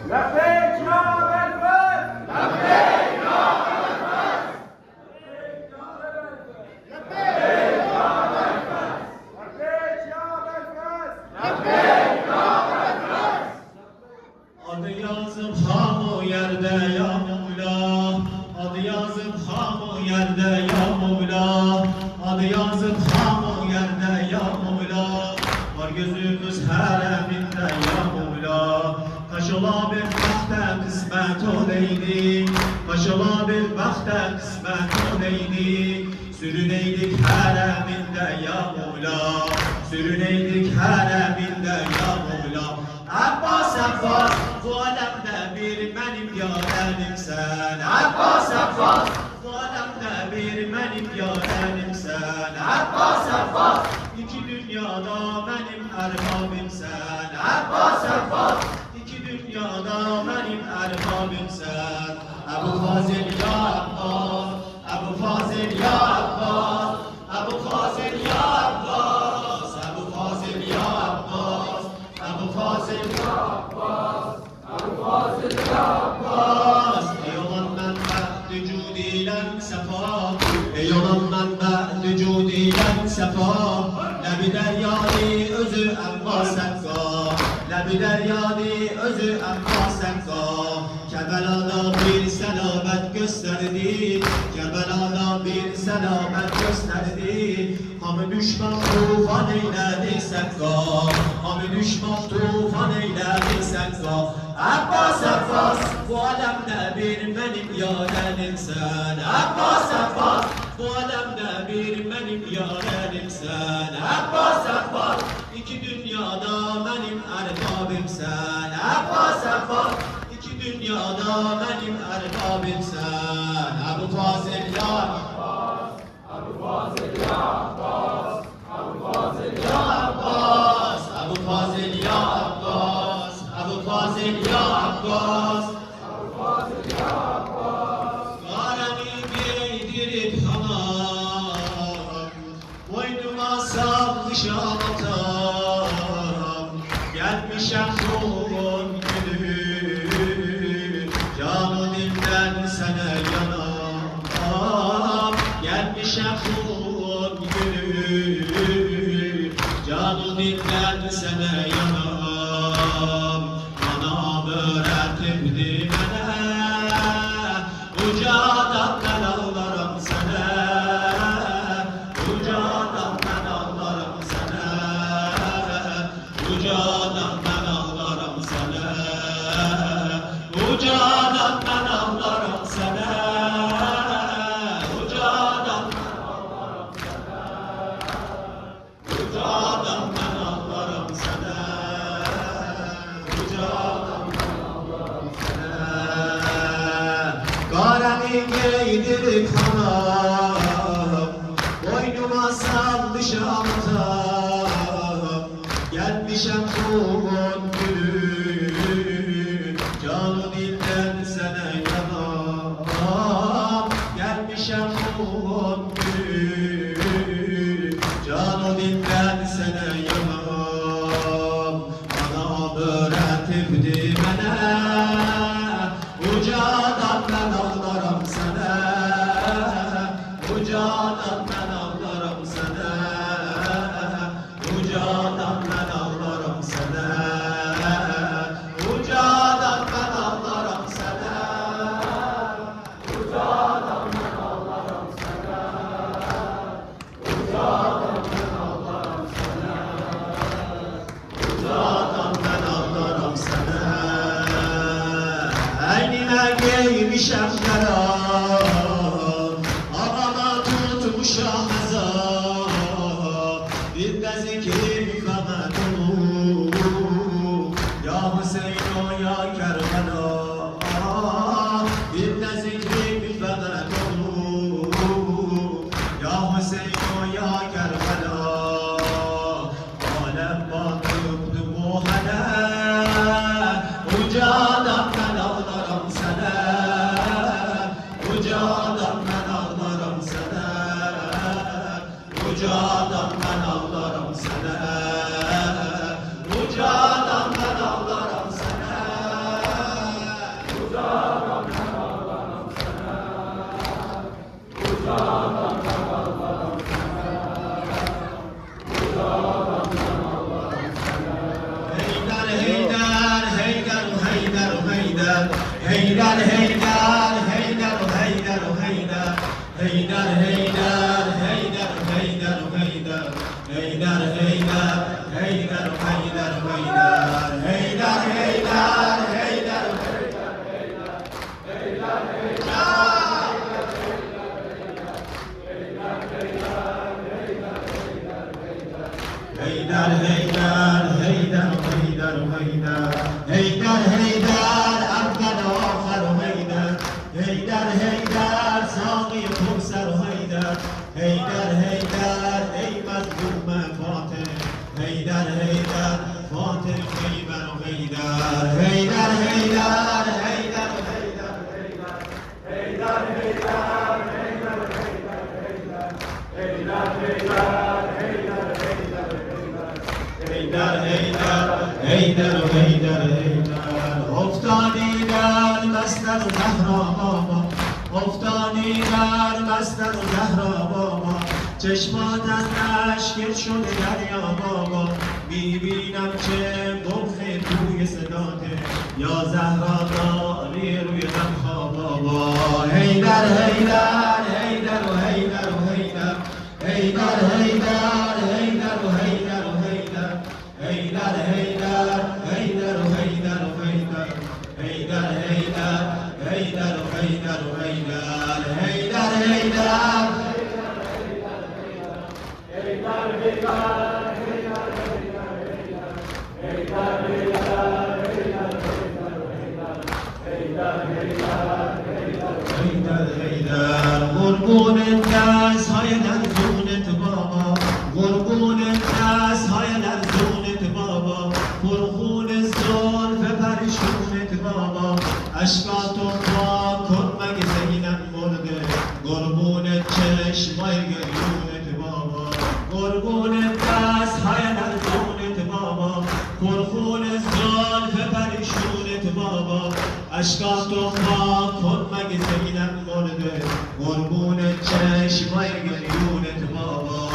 Labbaik ya Belfast! Labbaik ya Belfast! Labbaik ya Belfast! Labbaik ya Belfast! Labbaik ya Belfast! Adı yazıp hamı yerde ya Mevla. Adı yazıp hamı yerde ya Mevla. Adı yazıp hamı yerde ya Mevla. Var gözümüz hareminde ya Mevla. Kaşola bir bakta kısmet oleydi. Kaşola bir bakta kısmet oleydi. Sürüneydik hareminde ya Mevla. Sürüneydik hareminde ya Mevla. Abbas Abbas bu alemde bir benim yarenim sen. Abbas Abbas bu alemde bir benim yarenim sen. Abbas Abbas iki dünyada benim erbabim sen. Abbas Abbas iki dünyada benim erbabim sen. Ebu Fazıl ya Abbas, Ebu Fazıl ya Abbas, Ebu Fazıl ya Abbas, Ebu Fazıl ya Abbas, Ebu Fazıl ya Abbas, Ebu Fazıl ya Abbas. Ey olan menbe vücudiyle sefa, ey olan menbe vücudiyle sefa. Lebi deryadi özü emma sekka, lebi deryadi özü emma sekka. Kerbela'da bir selamet gösterdi, Kerbela'da bir selamet gösterdi. Hamı düşman tufan eyledi sekka, hamı düşman tufan eyledi sekka. Abbas Abbas bu alemde bir benim yarenim sen. Abbas Abbas bu alemde bir benim yarenim sen. Abbas Abbas iki dünyada benim erbabim sen. Abbas Abbas iki dünyada benim erbabim sen. Ebu Fazıl ya Abbas, Ebu Fazıl ya Abbas, Ebu Fazıl ya Abbas, Ebu Fazıl ya Abbas, Ebu Fazıl ya Abbas, Ebu Fazıl ya Abbas. Karemi giydirip hanam, boynuma salmış ağlatam. Gelmişem ruhun gülü, canı dilden sana yanam. Gelmişem ruhun gülü, canı dilden sana yanam. Anam öğretirdi bana, ucadan ben ağlarım sana. Ucadan ben ağlarım sana. Ucadan ben ağlarım sana. Ucadan ben ağlarım sana. Ucadan ben ağlarım sana. Ucadan ben ağlarım sana. Ucadan ben ağlarım sana. Karemi giydirip hanım, boynuma salmış ağlatam. Gelmişem ruhun gülü, canı dilden sana yanam. Gelmişem ruhun gülü, canı dilden sana yanam. Anam öğretirdi bana, ucadan ben ağlarım sana. Ucadan ben ağlarım sana. Ucadan ben ağlarım sana. Ucadan ben ağlarım sana. Ucadan ben ağlarım sana. Ucadan ben ağlarım sana. Ucadan ben ağlarım sana. Eynine giymişem yara, havama tutmuşam ezan. Bir de zikir kamet olur, ya Hüseyin o ya Kerbela. Bir de zikir kamet olur, ya Hüseyin o ya Kerbela. Alem bakıptı bu hale, ucadan ben ağlarım sana. هيدر هيدر هيدر أول آخر هيدر هيدر هيدر ساقي کوثر هيدر هيدر هيدر ای مظلوم فاتح هيدر هيدر فاتح خیبر و هيدر هيدر هيدر هيدر هيدر هيدر هيدر افتادی در مستر زهرا بابا افتادی در مستر زهرا بابا چشمات از اشک شده دریا بابا میبینم که بغض توی صداته یا زهرا داری روی غمخواه بابا هیدر هیدر هیدر و هیدر و هیدر هیدر هیدر هیدر و هیدر و هیدر هیدر هیدر هیدر و هیدر و هیدر هیدر هیدر هیدر و هیدر و هیدر هیدر هیدر قربون دست های لرزونت بابا قربون دست های لرزونت بابا پرخون زلف پریشونت بابا اشکاتو پاک کن مگه زینب مرده قربون چشمای گریونت بابا قربون دست های لرزونت بابا پرخون زلف پریشونت بابا اشکاتو پاک کن مگه زینب مرده قربون چشمای گریونت بابا